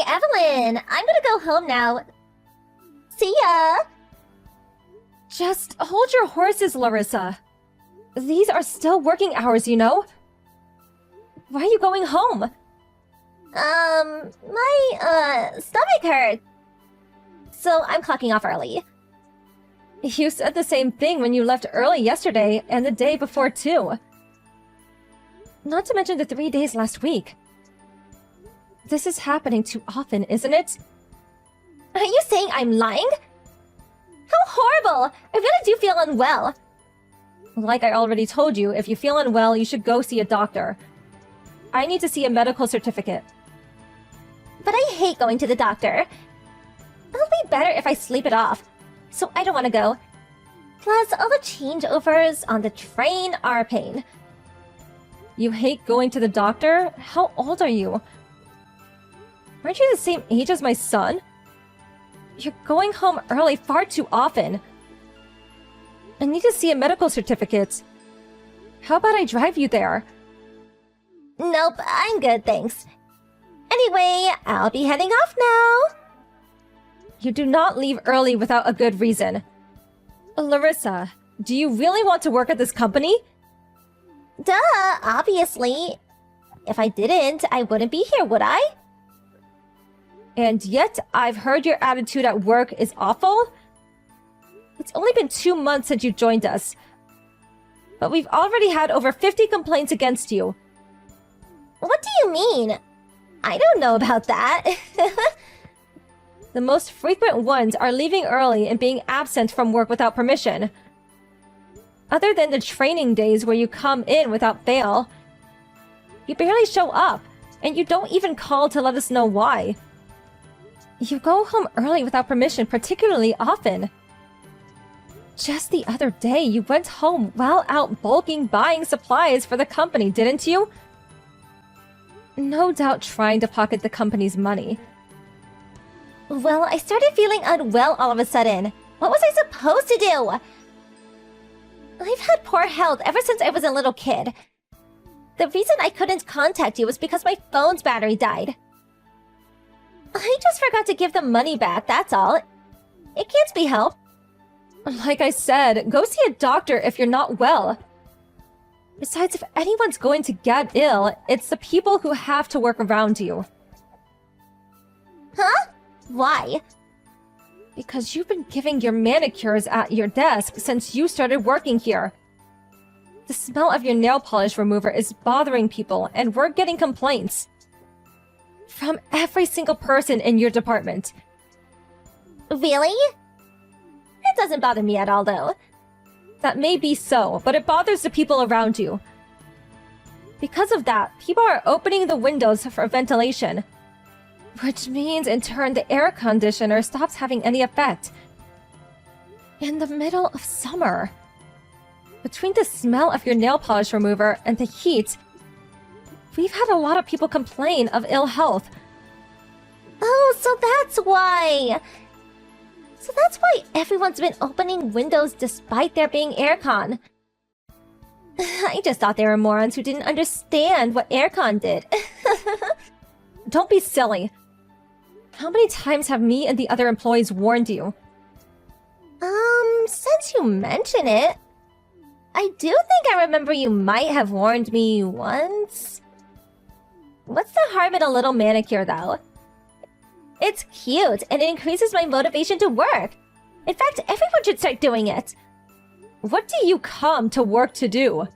Evelyn! I'm gonna go home now. See ya! Just hold your horses, Larissa. These are still working hours, you know? Why are you going home? My stomach hurt. So I'm clocking off early. You said the same thing when you left early yesterday and the day before, too. Not to mention the 3 days last week. This is happening too often, isn't it? Are you saying I'm lying? How horrible! I really do feel unwell. Like I already told you, if you feel unwell, you should go see a doctor. I need to see a medical certificate. But I hate going to the doctor. It'll be better if I sleep it off, so I don't want to go. Plus, all the changeovers on the train are a pain. You hate going to the doctor? How old are you? Aren't you the same age as my son? You're going home early far too often. I need to see a medical certificate. How about I drive you there? Nope, I'm good, thanks. Anyway, I'll be heading off now. You do not leave early without a good reason. Larissa, do you really want to work at this company? Duh, obviously. If I didn't, I wouldn't be here, would I? And yet, I've heard your attitude at work is awful. It's only been 2 months since you joined us. But we've already had over 50 complaints against you. What do you mean? I don't know about that. The most frequent ones are leaving early and being absent from work without permission. Other than the training days where you come in without fail, you barely show up, and you don't even call to let us know why. You go home early without permission particularly often. Just the other day, you went home while out bulking buying supplies for the company, didn't you? No doubt trying to pocket the company's money. Well, I started feeling unwell all of a sudden. What was I supposed to do? I've had poor health ever since I was a little kid. The reason I couldn't contact you was because my phone's battery died. I just forgot to give the money back, that's all. It can't be helped. Like I said, go see a doctor if you're not well. Besides, if anyone's going to get ill, it's the people who have to work around you. Huh? Why? Because you've been giving your manicures at your desk since you started working here. The smell of your nail polish remover is bothering people, and we're getting complaints. From every single person in your department. Really? It doesn't bother me at all, though. That may be so, but it bothers the people around you. Because of that, people are opening the windows for ventilation. Which means, in turn, the air conditioner stops having any effect. In the middle of summer. Between the smell of your nail polish remover and the heat, we've had a lot of people complain of ill health. Oh, so that's why! So that's why everyone's been opening windows despite there being aircon. I just thought they were morons who didn't understand what aircon did. Don't be silly. How many times have me and the other employees warned you? Since you mention it, I do think I remember you might have warned me once. What's the harm in a little manicure, though? It's cute, and it increases my motivation to work. In fact, everyone should start doing it. What do you come to work to do?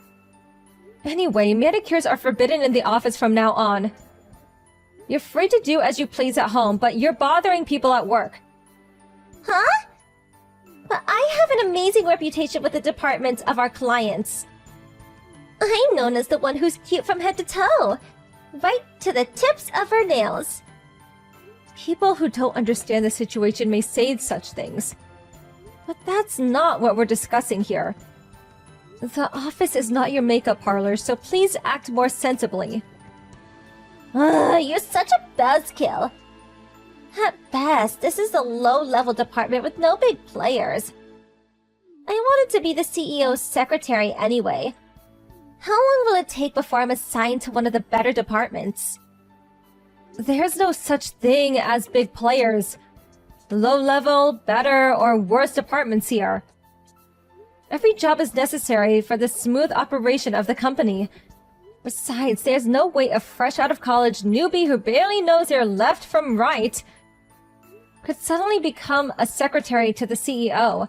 Anyway, manicures are forbidden in the office from now on. You're free to do as you please at home, but you're bothering people at work. Huh? But I have an amazing reputation with the department of our clients. I'm known as the one who's cute from head to toe. Right to the tips of her nails. People who don't understand the situation may say such things. But that's not what we're discussing here. The office is not your makeup parlor, so please act more sensibly. You're such a buzzkill. At best, this is a low-level department with no big players. I wanted to be the CEO's secretary anyway. How long will it take before I'm assigned to one of the better departments? There's no such thing as big players. Low level, better, or worse departments here. Every job is necessary for the smooth operation of the company. Besides, there's no way a fresh out of college newbie who barely knows their left from right could suddenly become a secretary to the CEO.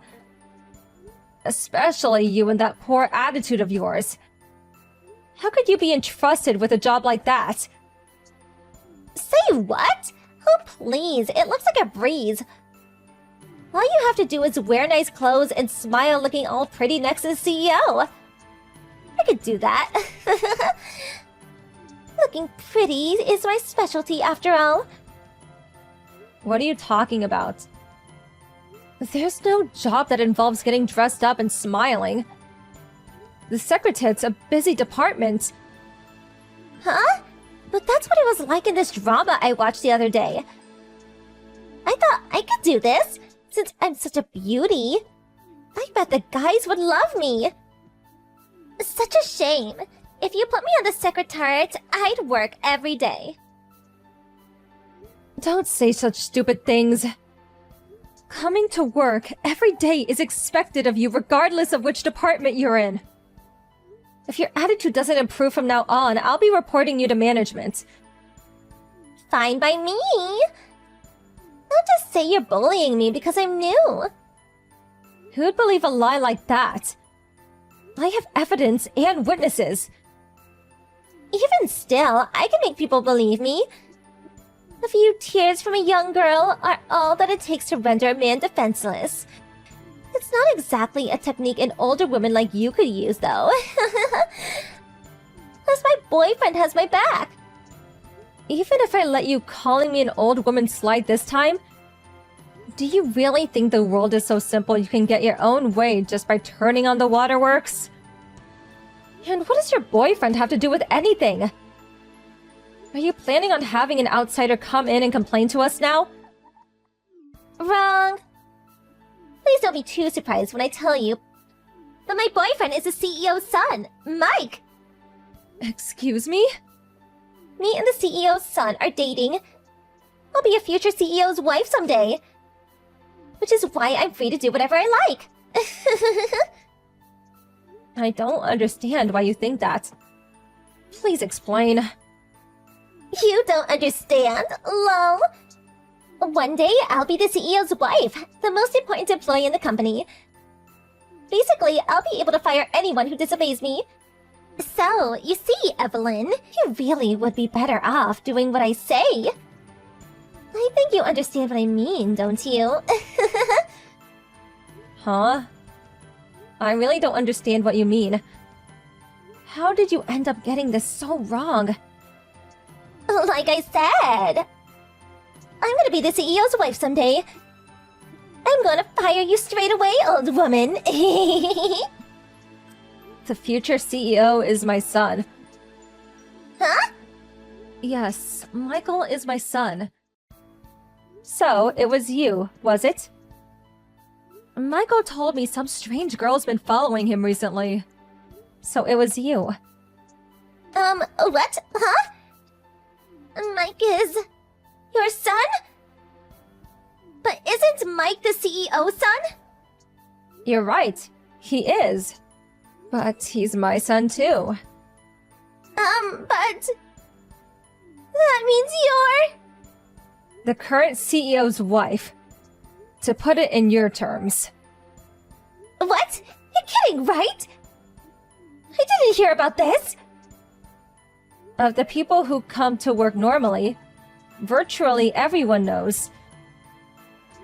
Especially you and that poor attitude of yours. How could you be entrusted with a job like that? Say what? Oh, please, it looks like a breeze. All you have to do is wear nice clothes and smile looking all pretty next to the CEO. I could do that. Looking pretty is my specialty after all. What are you talking about? There's no job that involves getting dressed up and smiling. The secretariat's a busy department. Huh? But that's what it was like in this drama I watched the other day. I thought I could do this, since I'm such a beauty. I bet the guys would love me. Such a shame. If you put me on the secretariat, I'd work every day. Don't say such stupid things. Coming to work every day is expected of you regardless of which department you're in. If your attitude doesn't improve from now on, I'll be reporting you to management. Fine by me. Don't just say you're bullying me because I'm new. Who'd believe a lie like that? I have evidence and witnesses. Even still, I can make people believe me. A few tears from a young girl are all that it takes to render a man defenseless. It's not exactly a technique an older woman like you could use, though. Plus, my boyfriend has my back. Even if I let you calling me an old woman slide this time, do you really think the world is so simple you can get your own way just by turning on the waterworks? And what does your boyfriend have to do with anything? Are you planning on having an outsider come in and complain to us now? Wrong. Please don't be too surprised when I tell you. But my boyfriend is the CEO's son, Mike. Excuse me? Me and the CEO's son are dating. I'll be a future CEO's wife someday. Which is why I'm free to do whatever I like. I don't understand why you think that. Please explain. You don't understand, lol. One day, I'll be the CEO's wife, the most important employee in the company. Basically, I'll be able to fire anyone who disobeys me. So, you see, Evelyn, you really would be better off doing what I say. I think you understand what I mean, don't you? Huh? I really don't understand what you mean. How did you end up getting this so wrong? Like I said, I'm gonna be the CEO's wife someday. I'm gonna fire you straight away, old woman. The future CEO is my son. Huh? Yes, Michael is my son. So, it was you, was it? Michael told me some strange girl's been following him recently. So it was you. What? Huh? Mike is... your son? But isn't Mike the CEO's son? You're right. He is. But he's my son too. But... that means you're... The current CEO's wife. To put it in your terms. What? You're kidding, right? I didn't hear about this. Of the people who come to work normally, virtually everyone knows.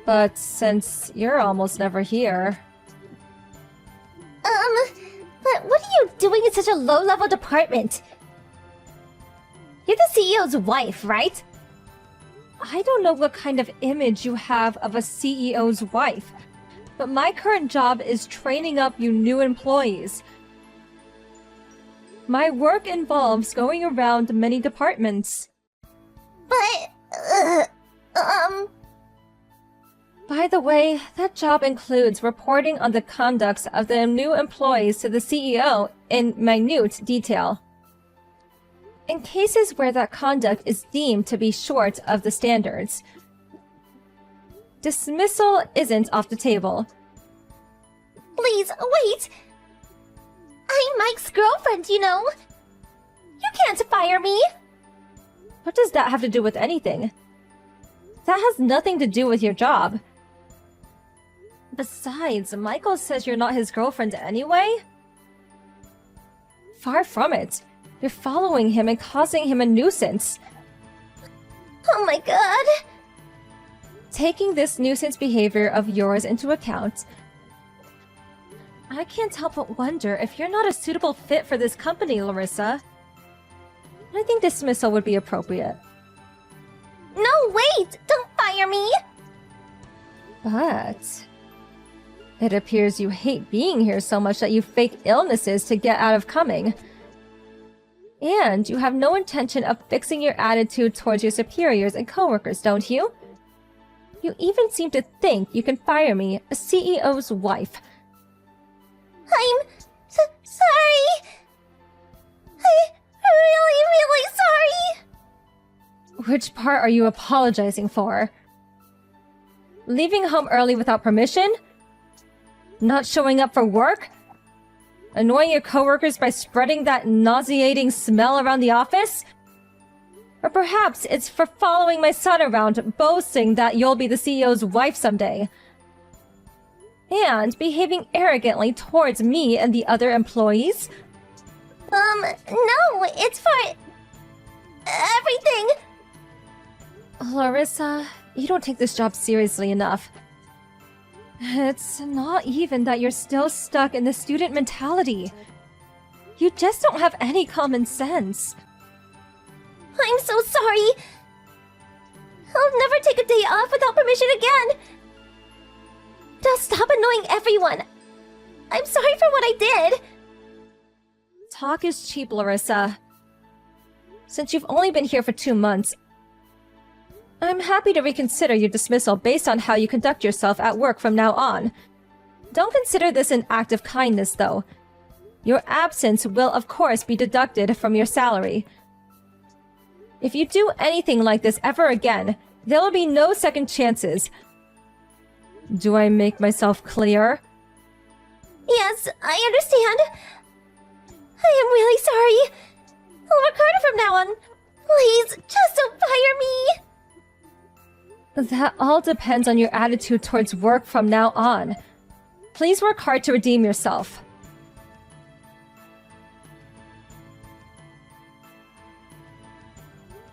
But since you're almost never here... But what are you doing in such a low-level department? You're the CEO's wife, right? I don't know what kind of image you have of a CEO's wife, but my current job is training up you new employees. My work involves going around many departments. But, By the way, that job includes reporting on the conducts of the new employees to the CEO in minute detail. in cases where that conduct is deemed to be short of the standards. Dismissal isn't off the table. Please, wait! I'm Mike's girlfriend, you know! You can't fire me! What does that have to do with anything? That has nothing to do with your job. Besides, Michael says you're not his girlfriend anyway? Far from it. You're following him and causing him a nuisance. Oh my god! Taking this nuisance behavior of yours into account, I can't help but wonder if you're not a suitable fit for this company, Larissa. I think dismissal would be appropriate. No, wait! Don't fire me! But it appears you hate being here so much that you fake illnesses to get out of coming. And you have no intention of fixing your attitude towards your superiors and coworkers, don't you? You even seem to think you can fire me, a CEO's wife. I'm sorry! I'm really sorry! Which part are you apologizing for? Leaving home early without permission? Not showing up for work? Annoying your coworkers by spreading that nauseating smell around the office? Or perhaps it's for following my son around, boasting that you'll be the CEO's wife someday. And behaving arrogantly towards me and the other employees? No, it's for everything. Larissa, you don't take this job seriously enough. It's not even that you're still stuck in the student mentality. You just don't have any common sense. I'm so sorry. I'll never take a day off without permission again. Now stop annoying everyone. I'm sorry for what I did. Talk is cheap, Larissa. Since you've only been here for 2 months, I'm happy to reconsider your dismissal based on how you conduct yourself at work from now on. Don't consider this an act of kindness, though. Your absence will, of course, be deducted from your salary. If you do anything like this ever again, there will be no second chances. Do I make myself clear? Yes, I understand. I am really sorry. I'll work harder from now on. Please, just don't fire me. That all depends on your attitude towards work from now on. Please work hard to redeem yourself.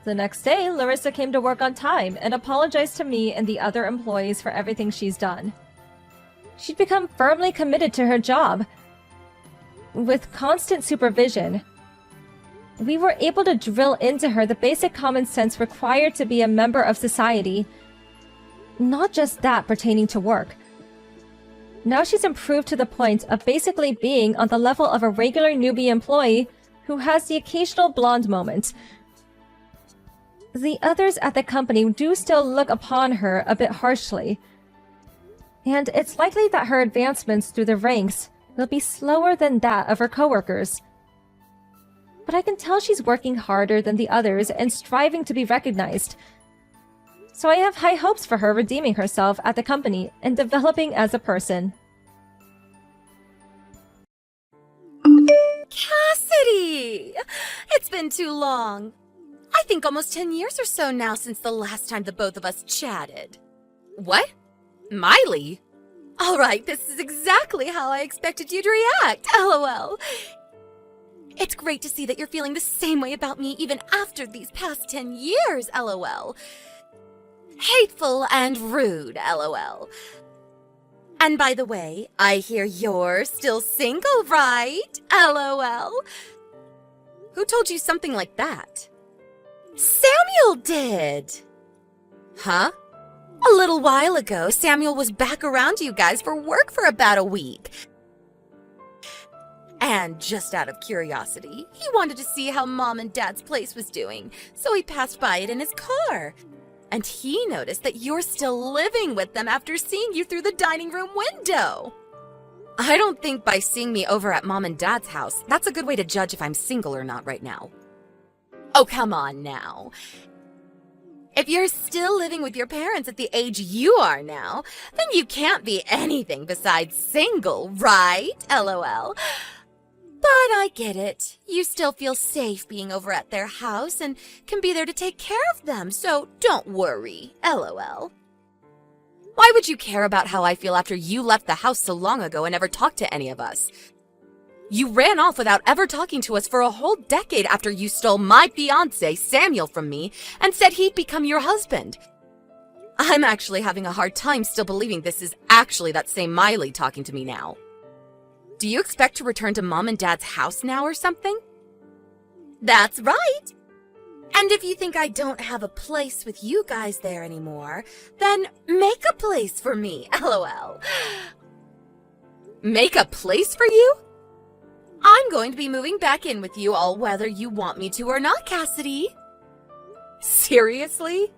The next day, Larissa came to work on time and apologized to me and the other employees for everything she's done. She'd become firmly committed to her job. With constant supervision, we were able to drill into her the basic common sense required to be a member of society. Not just that pertaining to work. Now she's improved to the point of basically being on the level of a regular newbie employee who has the occasional blonde moment. The others at the company do still look upon her a bit harshly, and it's likely that her advancements through the ranks will be slower than that of her coworkers. But I can tell she's working harder than the others and striving to be recognized. So I have high hopes for her redeeming herself at the company and developing as a person. Cassidy! It's been too long. I think almost 10 years or so now since the last time the both of us chatted. What? Miley? All right, this is exactly how I expected you to react, LOL. It's great to see that you're feeling the same way about me even after these past 10 years, LOL. Hateful and rude, LOL. And by the way, I hear you're still single, right? LOL. Who told you something like that? Samuel did! Huh? A little while ago, Samuel was back around you guys for work for about a week. And just out of curiosity, he wanted to see how Mom and Dad's place was doing, so he passed by it in his car. And he noticed that you're still living with them after seeing you through the dining room window. I don't think by seeing me over at Mom and Dad's house, that's a good way to judge if I'm single or not right now. Oh, come on now. If you're still living with your parents at the age you are now, then you can't be anything besides single, right? LOL. But I get it. You still feel safe being over at their house and can be there to take care of them, so don't worry. LOL. Why would you care about how I feel after you left the house so long ago and never talked to any of us? You ran off without ever talking to us for a whole decade after you stole my fiancé, Samuel, from me and said he'd become your husband. I'm actually having a hard time still believing this is actually that same Miley talking to me now. Do you expect to return to Mom and Dad's house now or something? That's right. And if you think I don't have a place with you guys there anymore, then make a place for me, LOL. Make a place for you? I'm going to be moving back in with you all whether you want me to or not, Cassidy. Seriously?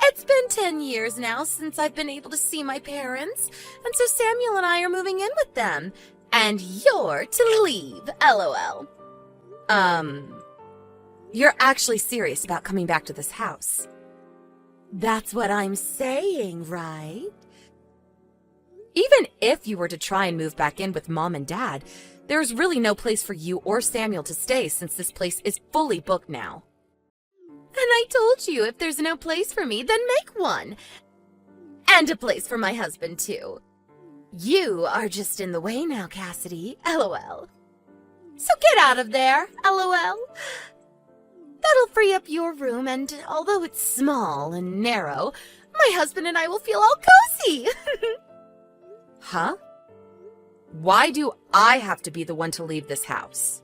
It's been 10 years now since I've been able to see my parents, and so Samuel and I are moving in with them. And you're to leave, LOL. You're actually serious about coming back to this house. That's what I'm saying, right? Even if you were to try and move back in with Mom and Dad, there's really no place for you or Samuel to stay since this place is fully booked now. And I told you if there's no place for me, then make one. And a place for my husband, too. You are just in the way now, Cassidy, LOL. So get out of there, LOL. That'll free up your room, and although it's small and narrow, my husband and I will feel all cozy. Huh? Why do I have to be the one to leave this house?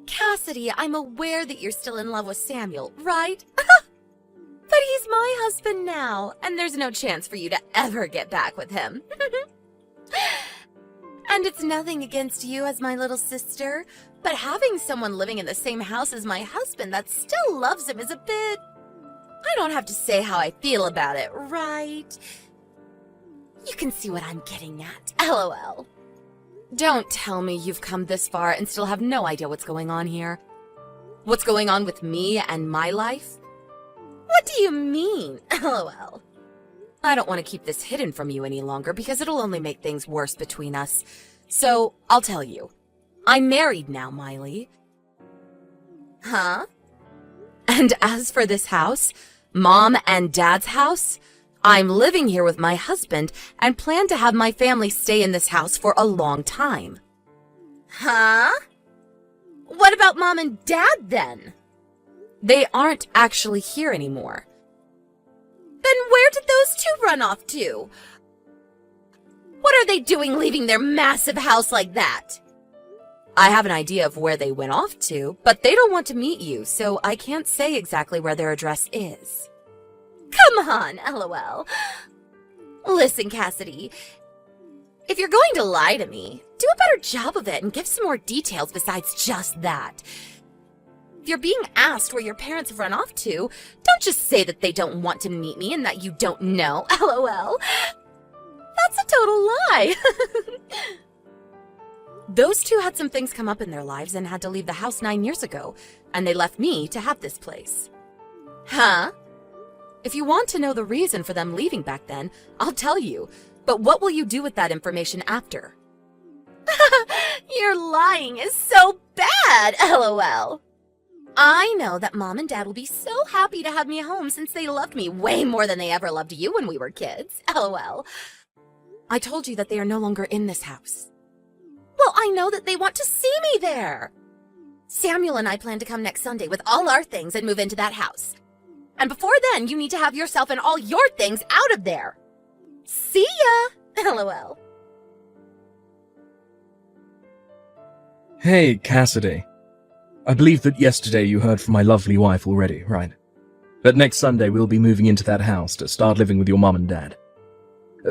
Cassidy, I'm aware that you're still in love with Samuel, right? But he's my husband now, and there's no chance for you to ever get back with him. And it's nothing against you as my little sister, but having someone living in the same house as my husband that still loves him is a bit... I don't have to say how I feel about it, right? You can see what I'm getting at, LOL. Don't tell me you've come this far and still have no idea what's going on here. What's going on with me and my life? What do you mean, LOL? I don't want to keep this hidden from you any longer because it'll only make things worse between us. So, I'll tell you. I'm married now, Miley. Huh? And as for this house, Mom and Dad's house, I'm living here with my husband and plan to have my family stay in this house for a long time. Huh? What about Mom and Dad then? They aren't actually here anymore. Then where did those two run off to? What are they doing leaving their massive house like that? I have an idea of where they went off to, but they don't want to meet you, so I can't say exactly where their address is. Come on, LOL. Listen, Cassidy, if you're going to lie to me, do a better job of it and give some more details besides just that. If you're being asked where your parents have run off to, don't just say that they don't want to meet me and that you don't know, LOL. That's a total lie. Those two had some things come up in their lives and had to leave the house 9 years ago, and they left me to have this place. Huh? If you want to know the reason for them leaving back then, I'll tell you, but what will you do with that information after? Your lying is so bad, LOL. I know that Mom and Dad will be so happy to have me home since they loved me way more than they ever loved you when we were kids, LOL. I told you that they are no longer in this house. Well, I know that they want to see me there. Samuel and I plan to come next Sunday with all our things and move into that house. And before then, you need to have yourself and all your things out of there. See ya, LOL. Hey, Cassidy. I believe that yesterday you heard from my lovely wife already, right? But next Sunday we'll be moving into that house to start living with your mum and dad.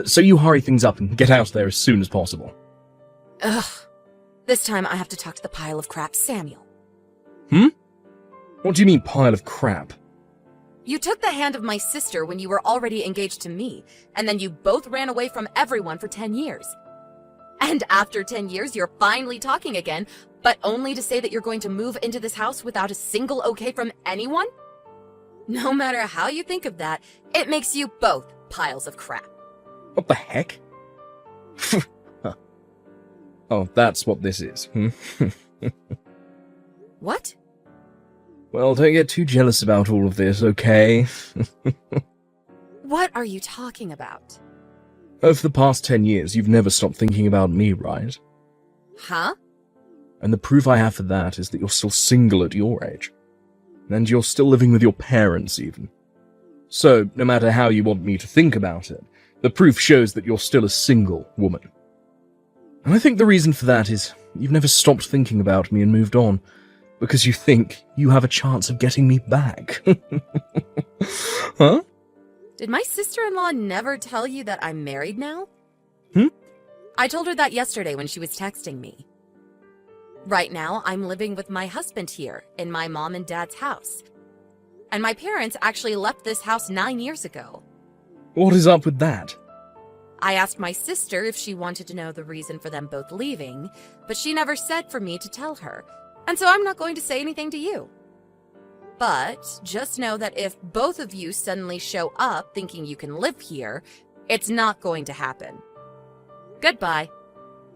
So you hurry things up and get out there as soon as possible. Ugh. This time I have to talk to the pile of crap Samuel. What do you mean, pile of crap? You took the hand of my sister when you were already engaged to me, and then you both ran away from everyone for 10 years. And after 10 years, you're finally talking again, but only to say that you're going to move into this house without a single okay from anyone? No matter how you think of that, it makes you both piles of crap. What the heck? Huh. Oh, that's what this is. What? Well, don't get too jealous about all of this, okay? What are you talking about? Over the past 10 years, you've never stopped thinking about me, right? Huh? And the proof I have for that is that you're still single at your age. And you're still living with your parents, even. So, no matter how you want me to think about it, the proof shows that you're still a single woman. And I think the reason for that is you've never stopped thinking about me and moved on, because you think you have a chance of getting me back. Huh? Did my sister-in-law never tell you that I'm married now? Hmm? I told her that yesterday when she was texting me. Right now, I'm living with my husband here in my mom and dad's house. And my parents actually left this house 9 years ago. What is up with that? I asked my sister if she wanted to know the reason for them both leaving, but she never said for me to tell her, and so I'm not going to say anything to you. But just know that if both of you suddenly show up thinking you can live here, it's not going to happen. Goodbye.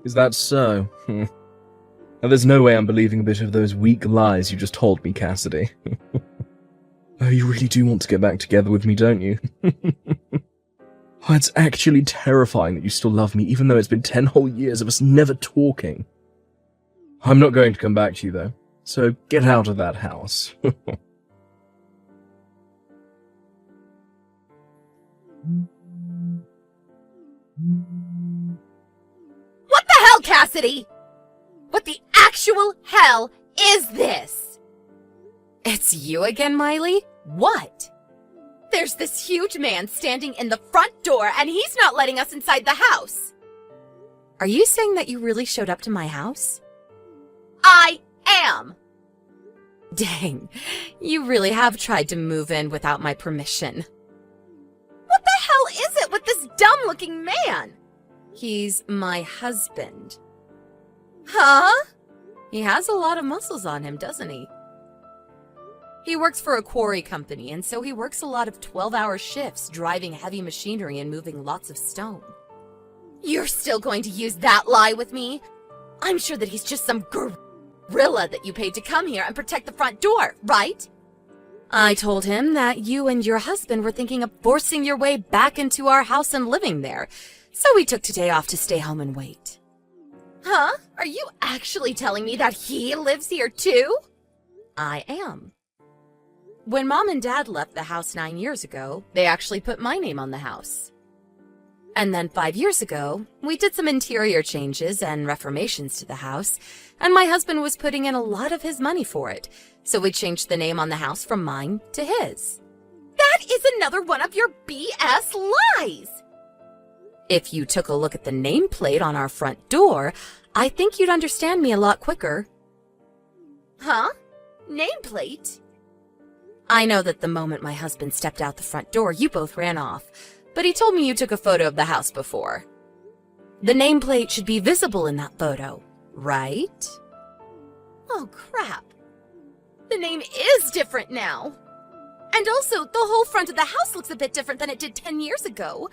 Is that so? Now, there's no way I'm believing a bit of those weak lies you just told me, Cassidy. Oh, you really do want to get back together with me, don't you? Oh, it's actually terrifying that you still love me, even though it's been 10 whole years of us never talking. I'm not going to come back to you, though, so get out of that house. What the hell, Cassidy? What the actual hell is this? It's you again, Miley? What? There's this huge man standing in the front door and he's not letting us inside the house. Are you saying that you really showed up to my house? I am! Dang, you really have tried to move in without my permission. What the hell is it with this dumb-looking man? He's my husband. Huh? He has a lot of muscles on him, doesn't he? He works for a quarry company, and so he works a lot of 12-hour shifts, driving heavy machinery and moving lots of stone. You're still going to use that lie with me? I'm sure that he's just some gorilla that you paid to come here and protect the front door, right? I told him that you and your husband were thinking of forcing your way back into our house and living there, so we took today off to stay home and wait. Huh? Are you actually telling me that he lives here too? I am. When Mom and Dad left the house 9 years ago, they actually put my name on the house. And then 5 years ago, we did some interior changes and reformations to the house, and my husband was putting in a lot of his money for it, so we changed the name on the house from mine to his. That is another one of your BS lies! If you took a look at the nameplate on our front door, I think you'd understand me a lot quicker. Huh? Nameplate? I know that the moment my husband stepped out the front door, you both ran off, but he told me you took a photo of the house before. The nameplate should be visible in that photo, right? Oh, crap. The name is different now. And also, the whole front of the house looks a bit different than it did 10 years ago.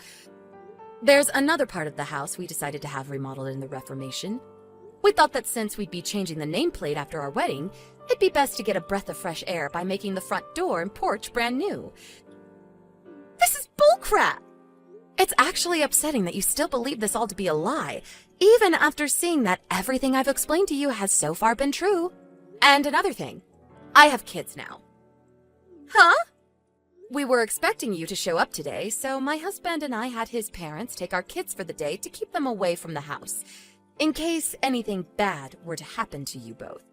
There's another part of the house we decided to have remodeled in the Reformation. We thought that since we'd be changing the nameplate after our wedding, it'd be best to get a breath of fresh air by making the front door and porch brand new. This is bullcrap! It's actually upsetting that you still believe this all to be a lie, even after seeing that everything I've explained to you has so far been true. And another thing, I have kids now. Huh? We were expecting you to show up today, so my husband and I had his parents take our kids for the day to keep them away from the house, in case anything bad were to happen to you both.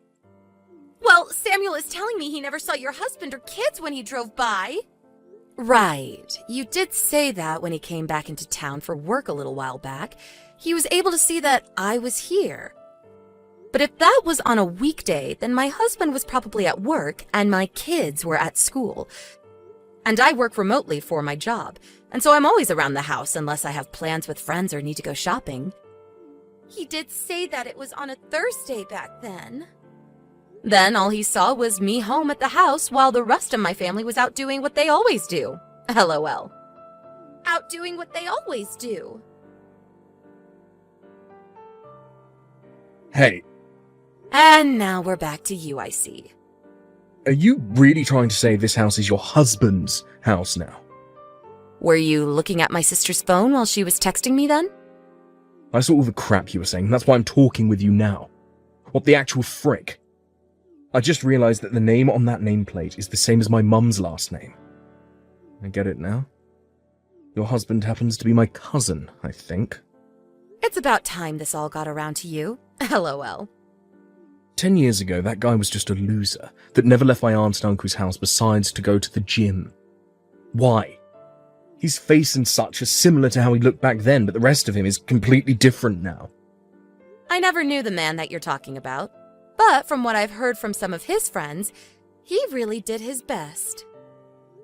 Well, Samuel is telling me he never saw your husband or kids when he drove by. Right. You did say that when he came back into town for work a little while back. He was able to see that I was here. But if that was on a weekday, then my husband was probably at work and my kids were at school. And I work remotely for my job, and so I'm always around the house unless I have plans with friends or need to go shopping. He did say that it was on a Thursday back then. Then all he saw was me home at the house while the rest of my family was out doing what they always do. LOL. Out doing what they always do. Hey, And now we're back to you, I see. are you really trying to say this house is your husband's house now? Were you looking at my sister's phone while she was texting me then? I saw all the crap you were saying, that's why I'm talking with you now. What the actual frick? I just realized that the name on that nameplate is the same as my mum's last name. I get it now. Your husband happens to be my cousin, I think. It's about time this all got around to you. LOL. 10 years ago, that guy was just a loser that never left my aunt and uncle's house besides to go to the gym. Why? His face and such are similar to how he looked back then, but the rest of him is completely different now. I never knew the man that you're talking about, but from what I've heard from some of his friends, he really did his best.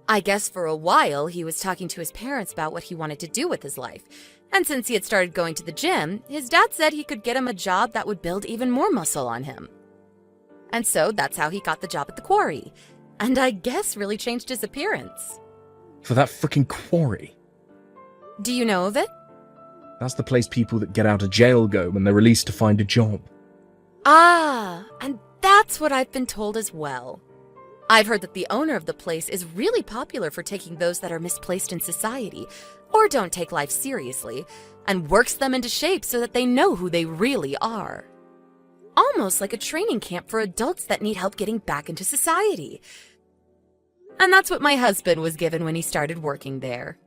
I guess for a while he was talking to his parents about what he wanted to do with his life, and since he had started going to the gym, his dad said he could get him a job that would build even more muscle on him. And so that's how he got the job at the quarry, and I guess really changed his appearance. For that frickin' quarry. Do you know of it? That's the place people that get out of jail go when they're released to find a job. Ah, and that's what I've been told as well. I've heard that the owner of the place is really popular for taking those that are misplaced in society, or don't take life seriously, and works them into shape so that they know who they really are. Almost like a training camp for adults that need help getting back into society. And that's what my husband was given when he started working there.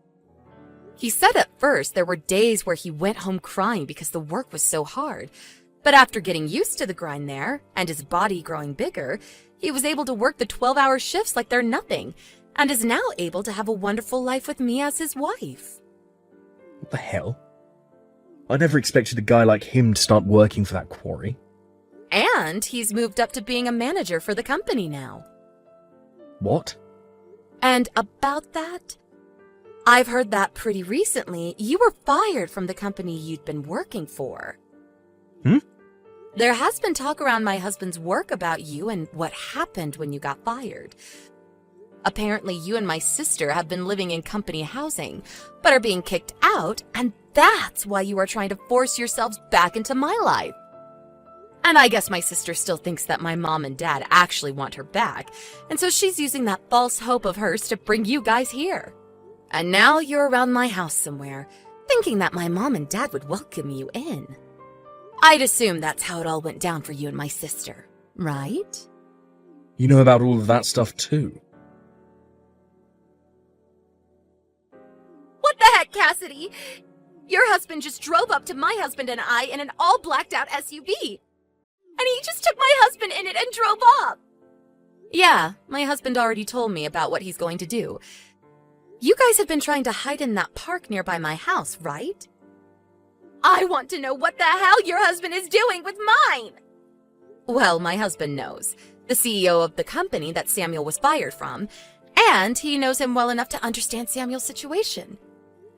He said at first there were days where he went home crying because the work was so hard, but after getting used to the grind there, and his body growing bigger, he was able to work the 12-hour shifts like they're nothing, and is now able to have a wonderful life with me as his wife. What the hell? I never expected a guy like him to start working for that quarry. And he's moved up to being a manager for the company now. What? And about that, I've heard that pretty recently you were fired from the company you'd been working for. There has been talk around my husband's work about you and what happened when you got fired. Apparently, you and my sister have been living in company housing, but are being kicked out, and that's why you are trying to force yourselves back into my life. And I guess my sister still thinks that my mom and dad actually want her back, and so she's using that false hope of hers to bring you guys here. And now you're around my house somewhere, thinking that my mom and dad would welcome you in. I'd assume that's how it all went down for you and my sister, right? You know about all of that stuff too. What the heck, Cassidy? Your husband just drove up to my husband and I in an all blacked out SUV. And he just took my husband in it and drove off. Yeah, my husband already told me about what he's going to do. You guys have been trying to hide in that park nearby my house, right? I want to know what the hell your husband is doing with mine! Well, my husband knows. The CEO of the company that Samuel was fired from. And he knows him well enough to understand Samuel's situation.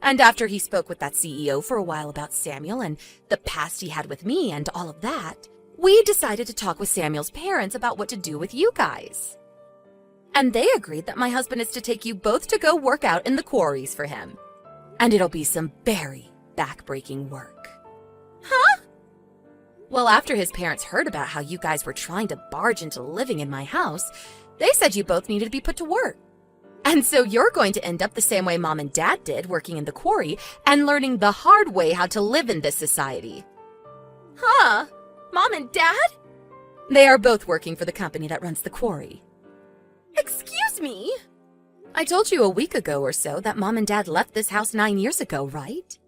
And after he spoke with that CEO for a while about Samuel and the past he had with me and all of that, we decided to talk with Samuel's parents about what to do with you guys. And they agreed that my husband is to take you both to go work out in the quarries for him. And it'll be some very back-breaking work. Huh? Well, after his parents heard about how you guys were trying to barge into living in my house, they said you both needed to be put to work. And so you're going to end up the same way Mom and Dad did, working in the quarry and learning the hard way how to live in this society. Huh? Mom and Dad? They are both working for the company that runs the quarry. Excuse me? I told you a week ago or so that Mom and Dad left this house 9 years ago, right?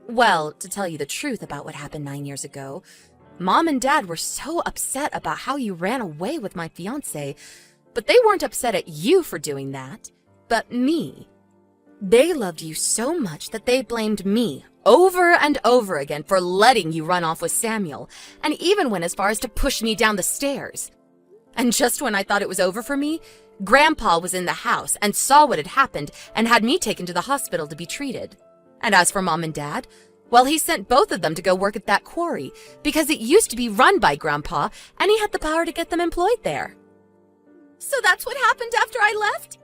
Well, to tell you the truth about what happened 9 years ago, Mom and Dad were so upset about how you ran away with my fiancé, but they weren't upset at you for doing that, but me. They loved you so much that they blamed me over and over again for letting you run off with Samuel, and even went as far as to push me down the stairs. And just when I thought it was over for me, Grandpa was in the house and saw what had happened and had me taken to the hospital to be treated. And as for Mom and Dad, Well, he sent both of them to go work at that quarry because it used to be run by Grandpa and he had the power to get them employed there. So that's what happened after I left?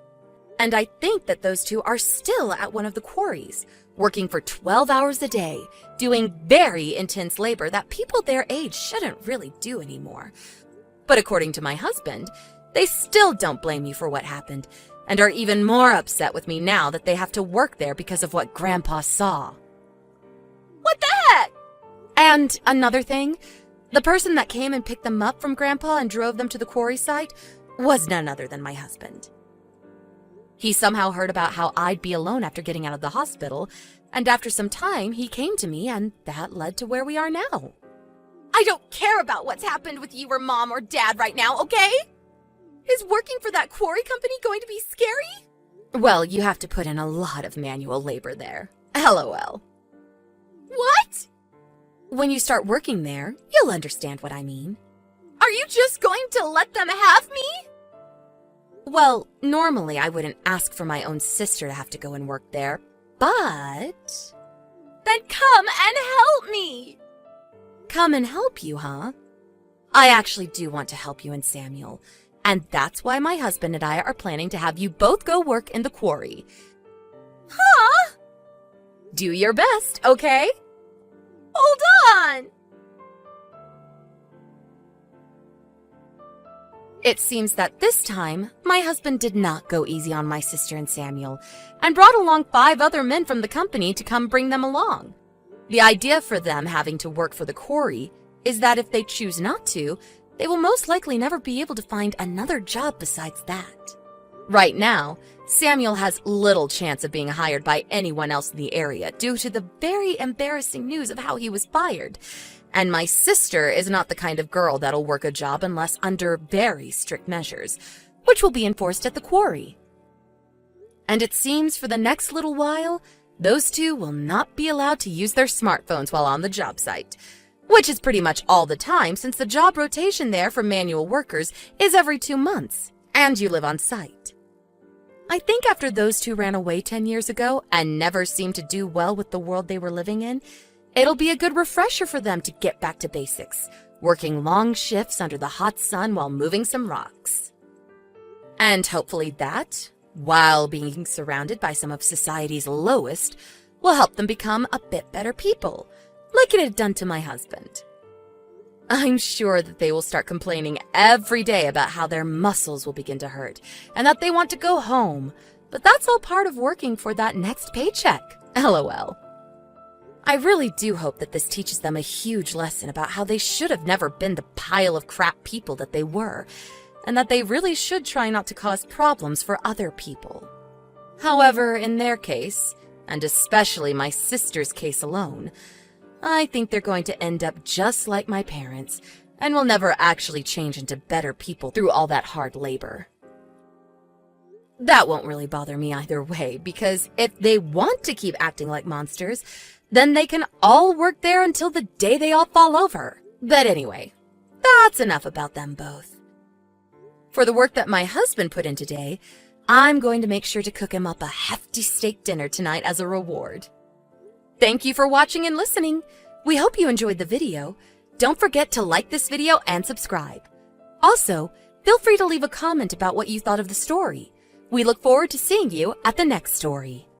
And I think that those two are still at one of the quarries, working for 12 hours a day, doing very intense labor that people their age shouldn't really do anymore. But according to my husband, they still don't blame me for what happened and are even more upset with me now that they have to work there because of what Grandpa saw. What the heck? And another thing, the person that came and picked them up from Grandpa and drove them to the quarry site was none other than my husband. He somehow heard about how I'd be alone after getting out of the hospital, and after some time, he came to me, and that led to where we are now. I don't care about what's happened with you or Mom or Dad right now, okay? Is working for that quarry company going to be scary? Well, you have to put in a lot of manual labor there. LOL. What? When you start working there, you'll understand what I mean. Are you just going to let them have me? Well, normally I wouldn't ask for my own sister to have to go and work there, but... Then come and help me! Come and help you, huh? I actually do want to help you and Samuel, and that's why my husband and I are planning to have you both go work in the quarry. Huh? Do your best, okay? Hold on! It seems that this time, my husband did not go easy on my sister and Samuel, and brought along 5 other men from the company to come bring them along. The idea for them having to work for the quarry is that if they choose not to, they will most likely never be able to find another job besides that. Right now, Samuel has little chance of being hired by anyone else in the area due to the very embarrassing news of how he was fired. And my sister is not the kind of girl that'll work a job unless under very strict measures, which will be enforced at the quarry. And it seems for the next little while, those two will not be allowed to use their smartphones while on the job site, which is pretty much all the time since the job rotation there for manual workers is every 2 months, and you live on site. I think after those two ran away 10 years ago and never seemed to do well with the world they were living in, it'll be a good refresher for them to get back to basics, working long shifts under the hot sun while moving some rocks. And hopefully that, while being surrounded by some of society's lowest, will help them become a bit better people, like it had done to my husband. I'm sure that they will start complaining every day about how their muscles will begin to hurt and that they want to go home, but that's all part of working for that next paycheck. LOL. I really do hope that this teaches them a huge lesson about how they should have never been the pile of crap people that they were, and that they really should try not to cause problems for other people. However, in their case, and especially my sister's case alone, I think they're going to end up just like my parents and will never actually change into better people through all that hard labor. That won't really bother me either way, because if they want to keep acting like monsters, then they can all work there until the day they all fall over. But anyway, that's enough about them both. For the work that my husband put in today, I'm going to make sure to cook him up a hefty steak dinner tonight as a reward. Thank you for watching and listening. We hope you enjoyed the video. Don't forget to like this video and subscribe. Also, feel free to leave a comment about what you thought of the story. We look forward to seeing you at the next story.